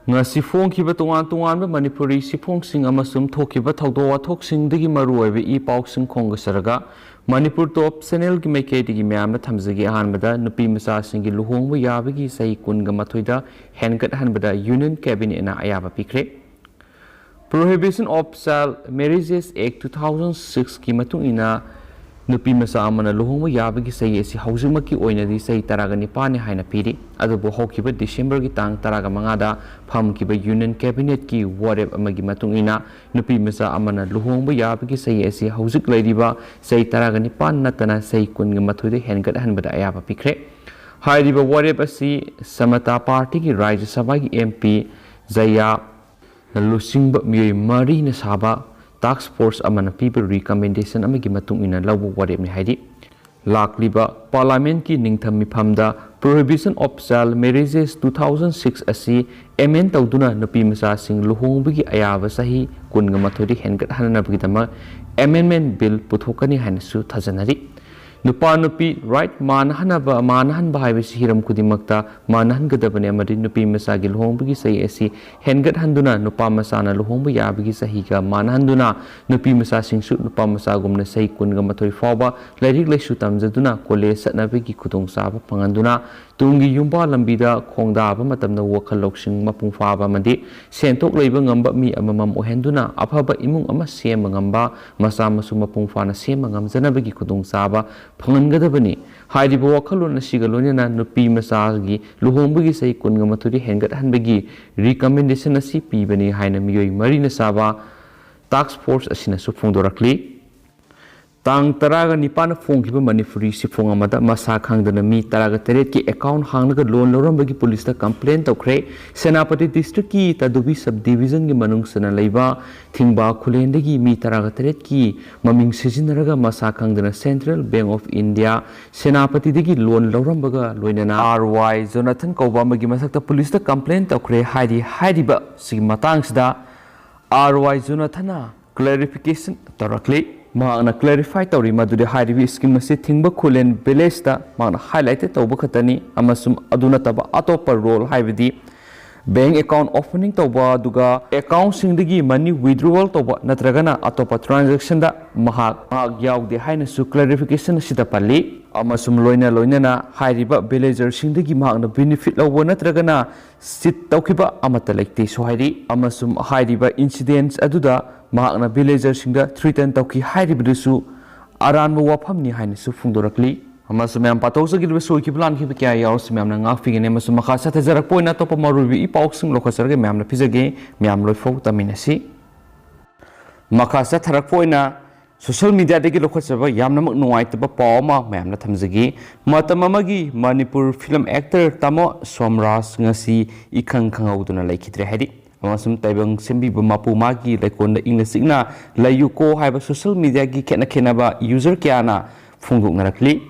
ꯉꯁꯤ ꯐꯣꯡꯈꯤꯕ ꯇꯣꯉꯥꯟ ꯇꯣꯉꯥꯟꯕ ꯃꯅꯤꯄꯨꯔꯤ ꯁꯤꯐꯣꯡꯁꯤꯡ ꯑꯃꯁꯨꯡ ꯊꯣꯛꯈꯤꯕ ꯊꯧꯗꯣꯛ ꯋꯥꯊꯣꯛꯁꯤꯡꯗꯒꯤ ꯃꯔꯨꯑꯣꯏꯕ ꯏ ꯄꯥꯎꯁꯤꯡ ꯈꯣꯡꯒꯁꯔꯒ ꯂꯨꯆꯤꯡꯕ ꯃꯤꯑꯣꯏ ꯃꯔꯤꯅ ꯁꯥꯕ ꯇꯥꯛꯁ ꯐꯣꯔꯁ ꯑꯃꯅ ꯄꯤꯕ ꯔꯤꯀꯃꯦꯟꯗꯦꯁꯟ ꯑꯃꯒꯤ ꯃꯇꯨꯡ ꯏꯟꯅ ꯂꯧꯕ ꯋꯥꯔꯦꯞꯅꯤ ꯍꯥꯏꯔꯤ ꯂꯥꯛꯂꯤꯕ ꯄꯥꯔꯂꯤꯌꯥꯃꯦꯟꯠꯀꯤ ꯅꯤꯡꯊꯝ ꯃꯤꯐꯝꯗ ꯄ꯭ꯔꯣꯍꯤꯕꯤꯁꯟ ꯑꯣꯐ ꯆꯥꯏꯜꯗ ꯃꯦꯔꯦꯖꯦꯁ 2006 ꯑꯁꯤ ꯑꯦꯃꯦꯟ ꯇꯧꯗꯨꯅ ꯅꯨꯄꯤꯃꯆꯥꯁꯤꯡ ꯂꯨꯍꯣꯡꯕꯒꯤ ꯑꯌꯥꯕ ꯆꯍꯤ 12 ꯍꯦꯟꯒꯠꯍꯟꯅꯕꯒꯤꯗꯃꯛ ꯑꯦꯃꯦꯟꯗꯃꯦꯟꯠ ꯕꯤꯜ ꯄꯨꯊꯣꯛꯀꯅꯤ ꯍꯥꯏꯅꯁꯨ ꯊꯥꯖꯅꯔꯤ नुपा नुपी राइट मानहनबा हाइबसी हिरम खुदिमक्ता मानहनगदबने अमदि नुपी मसागी लुहोंबगी सही एसी हेनगत हंदुना नुपा मसाना लुहोंब याबगी सही का मानहनदुना नुपी मसा सिंगसु नुपा मसागुमना सही कुनगा मथोय फावबा लाइरिक लाइसु तमजदुना कॉलेज सतनबगी खुदोंग साबा फंगंदुना तुंगी युंबा लंबीदा खोंगदाबा मतमना वखल लौसिंग मपुंग फाबा मदि सेंतोक लेबा ngamba mi amamam ohenduna afaba imung ama sema ngamba masa masu mapung fana sema ngamjanabagi khudung saba phangangadabani hairibo wakhalon asigalonena nupi masagi luhongbagi sei kunga mathuri hengat hanbagi recommendation asi pibani haina miyoi marina saba task force asina su phongdorakli तांग तरागा निपान फोंगिबा मणिपुरी सिफोंग अमदा मसा खांगदना मी तरागा तरेट की account हांगनगा loan लौरंबगी police दा complain तौखरे सेनापति district की Tadubi sub division की मनुंग सना लेबा थिंगबा खुलेंदगी मी तरागा तरेट की ममिंग सिजिनरगा मसा खांगदना central bank of India सेनापति दगी लोन लौरंबगा लोइनना आरवाई जोनाथन कौबा मगी मसक्ता पुलिस दा कंप्लेन तौखरे हाइरिबा सिग मतांगसदा आरवाई जोनाथना क्लैरिफिकेशन तौरक्ले मांगना क्लैरिफाई तौरी मदुदे हाइरिबी स्कीम असे थिंगबा खुलेन विलेज दा मांगना हाइलाइट तौबा खतनी अमसुम अदुना तबा अतोपा रोल हाइबदी बैंक अकाउंट ओपनिंग तौबा दुगा अकाउंट सिंगदगी मनी विड्रॉवल तौबा नत्रगना अतोपा ट्रांजैक्शन दा महाग यावदे हाइनसु क्लैरिफिकेशन सिदा पल्ली अमसुम लोइना हाइरिबा विलेजर सिंगदगी मांगना बेनिफिट लौबा नत्रगना सिट तौखिबा अमता लेक्ते सोहाइरी अमसुम हाइरिबा इंसिडेंट्स अदुदा मांगना विलेजर सिंगदा थ्रीटन तौखि हाइरिबदुसु अरानबा वाफमनि हाइनसु फुंदोरक्ली अमसुम याम पातौसगिरबा सोइखि प्लानखि क्या यावसु म्यामना ngafiगने मसुम मखा सथजरक पोइना तोप मरुबी इ पाउक्सिंग लोखसरगे म्यामना फिजगे म्याम लोइफौ तमिनसी मखा सथरक पोइना सोशल मीडिया देगी लोखसरबा यामनमक नुवाइतबा पावमा म्यामना थमजगी मतममगी मणिपुर फिल्म एक्टर तमो सोमराज ngasi इखंग खंगौदुना लेखिद्रे हाइदि अमसुम तैबंग सेंबीबा मापु मागी लेकोंदा इंगना सिगना लायुको हाइबा सोशल मीडिया की खेना यूजर क्याना फुंगदुंगरकली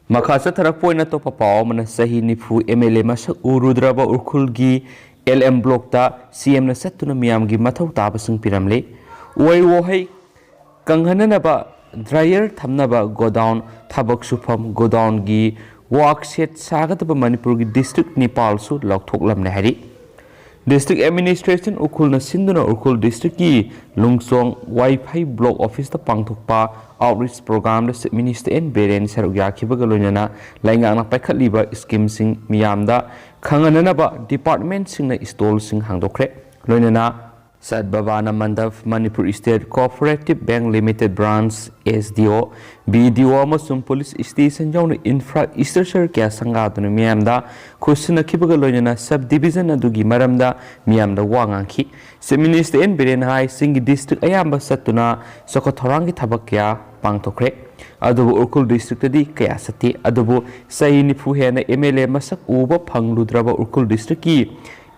मखा सथरक पोइना तो पाव मन सही निफु एमएलए मसक उरुद्रबा उरखुलगी एलएम ब्लॉक ता सीएम न सत्तुना मियामगी मथौ ताबसिंग पिरमले ओइ वोहै कंगहननबा ड्रायर थमनबा गोडाउन थबक सुफम गोडाउन गी वर्कसेट सागतबा मणिपुर की डिस्ट्रिक्ट नेपाल सु लौथोकलमने हरि डिस्ट्रिक्ट एडमिनिस्ट्रेशन उखुल सिंधुना उखुल डिस्ट्रिक्ट की लुंगसोंग वाईफाई ब्लॉक ऑफिस ता पांगथोकपा आउटरीच प्रोग्राम दा मिनिस्टर एन बेरेन सरुक याखिबगा लोइनना लाइंगांगना पाइखलिबा स्कीम सिंग मियामदा खंगननबा डिपार्टमेंट सिंगना स्टॉल सिंग हांगदोखरे लोइनना सदबाबाना मंडप Manipur state cooperative bank limited branch SDO BDO अमसुम पुलिस स्टेशन जौन इंफ्रास्ट्रक्चर क्या संगादुन मियामदा खुसनखिबगा लोइनना सब डिवीजन अदुगी मरमदा मियामदा वांगांखि से मिनिस्टर एन बेरेन हाई सिंग डिस्ट्रिक्ट अयाम्बा सत्तुना सखथोरांगी थबक क्या पांगथोखरे अदुबु उरखुल डिस्ट्रिक्ट दी क्या सती अदुबु सही निफु हेना एमएलए मसक उबा फंगलुद्रबा उरखुल डिस्ट्रिक्ट की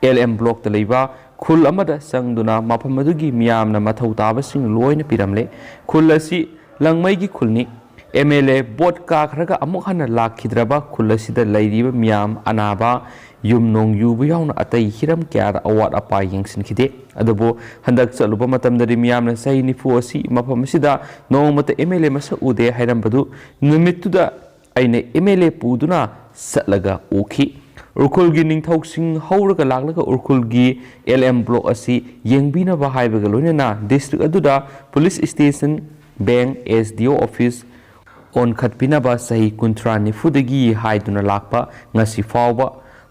एलएम ब्लॉक ता लेबा खुल अमदा संगदुना मफम अदुगी मियामना मथौ ताबसिंग लोइना पिरमले खुल असि लंगमैगी खुलनी एमएलए बोट काखरगा अमुक हना लाखिद्रबा खुल असिदा लैरिबा मियाम अनाबा युमनोंग युबु याउना अतै हिरम क्यादा अवाट अपा यंगसिनखिदे अदुबो हंदक चलुबा मतमदरि मियामना सही निफु असि मफम असिदा नोंगमता एमएलए मसा उदे हैरमबदु नुमितुदा अइने एमएलए पुदुना सतलगा ओखि उरखुलगी निंगथौसिंग हौरगा लागलगा उरखुलगी LM ब्लॉक असी येंगबिनबा हाइबगा लोइनना डिस्ट्रिक्ट अदुदा police station bank SDO office on khatpinaba sahi kuntra nifudagi haiduna lakpa ngasi fawba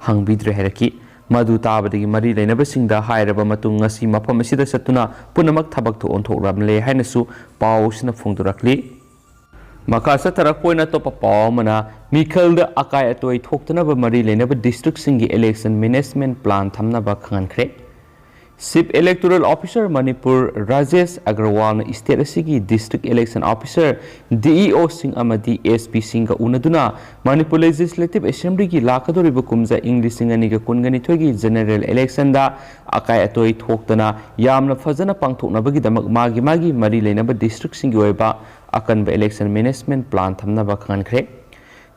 hangbidre heraki madu tabadagi mari leinabasingda hairaba matung ngasi mafam asida satuna punamak thabak to onthokramle hainasu pawsina phungdurakli makasa tarakpoina topa pawmana mikhalda akai atoi thoktanaba mari leinaba district singi election management plan thamnaba khangankhre Chief Electoral Officer Manipur Rajesh Agarwal na state asigi District Election Officer DEO Singh amadi SP Singh ga unaduna Manipur Legislative Assembly gi lakadoriba kumja English singani ga kungani thogi General Election da akai atoi thoktana yamna fazana pangthoknabagi damak magi mari leinaba district singi oiba akanba election management plan thamnaba khankhre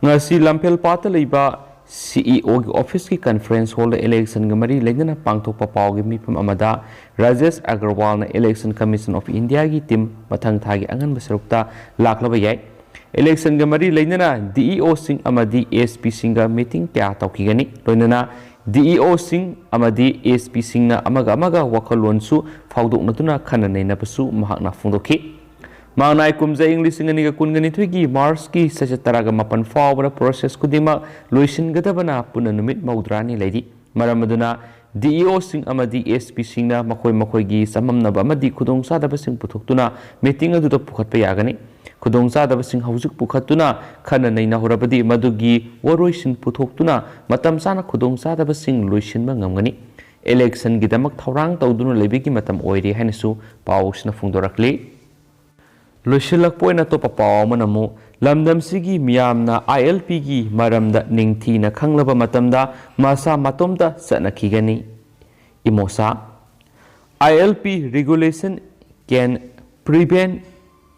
ngasi lampel pata leiba CEO की office की conference hall election गमरी लेना पांगथोक पाव की मिफम अमदा राजेश अग्रवाल ने इलेक्शन कमीशन ऑफ इंडिया की टीम मथंग थागी अंगन बसरुक्ता लाखलब याय इलेक्शन गमरी लेना DEO सिंह अमदी SP सिंह मीटिंग क्या तौकीगनी लोइनना DEO सिंह अमदी SP सिंह ना अमगा वखलोनसु फाउदोकनतुना खननैनबसु महाकना फोंदोखी Mangnai kumja English ngani ga kungani thuigi Mars ki sajataraga mapan fawbara process kudima loisin gadabana puna numit maudrani leidi maramaduna DEO sing amadi SP singna makoi gi samamnaba amadi khudong sadaba sing puthoktuna meeting adu to pukhatpa yagani khudong sadaba sing haujik pukhatuna khana naina horabadi madugi woroisin puthoktuna matam sana khudong sadaba sing loisin ba ngamgani election gidamak thorang tawduna lebigi matam oiri hainasu pawsna phungdorakli Lushilak point at top Manamu, Lamdam Sigi Miamna ILP gi Maramda Ningtina Kanglaba Matamda, Masa Matomda Sanakigani Imosa. ILP regulation can prevent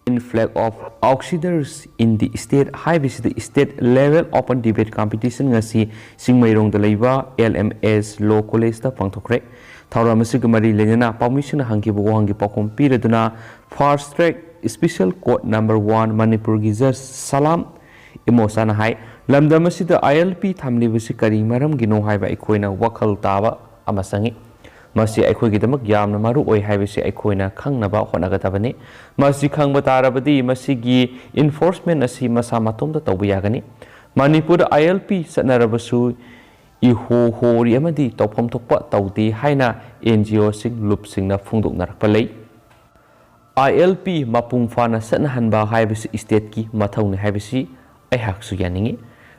influx of outsiders in the state high the state level open debate competition ngasi Singmairong the Leva LMS Law College the Pangtokre. Tauramasigamari Lenina permission hangi buwangi pakom piraduna fast track Special Court Number 1 Manipur Gizar Salam Imosana Hai Lamdamasida ILP Thamlibasi Kari Maram Gino Haiba Equina Wakal Tava Amasangi Masi Equigidamak Yam Namaru Oi Havisi Equina Kang Naba Honagatabani Masi Kang Batarabadi Masigi Enforcement Asi Masamatum the Tobuyagani Manipur ILP Sanarabasu Iho Horiamadi Topom Topa Taudi Haina NGO Sing Loop Sing na Funduk Narpalay ILP mapung fana sanhanba haibisi state ki mathawni haibisi aihaksu yaningi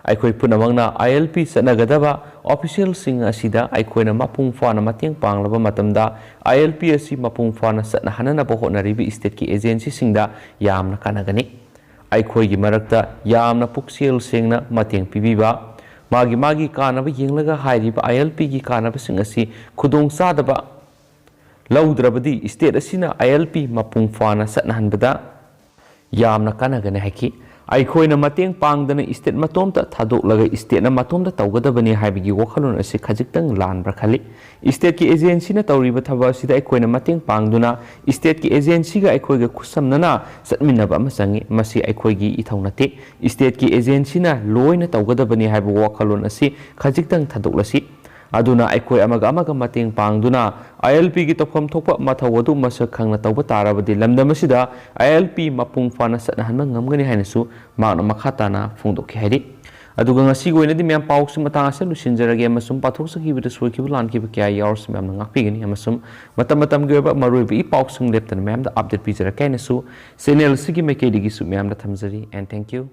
aikoi punamangna ILP sanagadaba official sing asida aikoina mapung fana mateng panglaba matamda ILP asi mapung fana sanhanana ba honaribi state ki agency singda yamna kanagani aikoi gi marakta yamna puksel singna mateng pibiba magi kanaba yenglaga hairiba ILP gi kanaba sing asi khudong sadaba Laudrabadi state asina ILP mapung fana satnahanbada yamna kanagane haki aikoina mateng pangdana state matomta thadoklaga state na matomta tawgadabani haibigi wakhalon ase khajiktang lanbra khali state ki agency na tawriba thaba sida aikoina mateng pangduna state ki agency ga aikoiga khusamnana satminaba amasangi masi aikoigi ithaunate state ki agency na loina tawgadabani haibu wakhalon ase khajiktang thadoklasi Aduna aikoi amaga mateng pangduna ILP gi topam thokpa mathawadu masak khangna tawba tarabadi lamdamasida ILP mapung fana satnahanma ngamgani hainasu maana makhatana phungdokhi haidi aduga ngasi goinadi myam pauksu matang ase lusinjarage amasum pathoksaki bida soikibu lankibu kya yars myam ngakpigani amasum matam ge ba maroibi pauksu leptan myam da update pijara kainasu channel sigi mekedi gi su myam da thamjari and thank you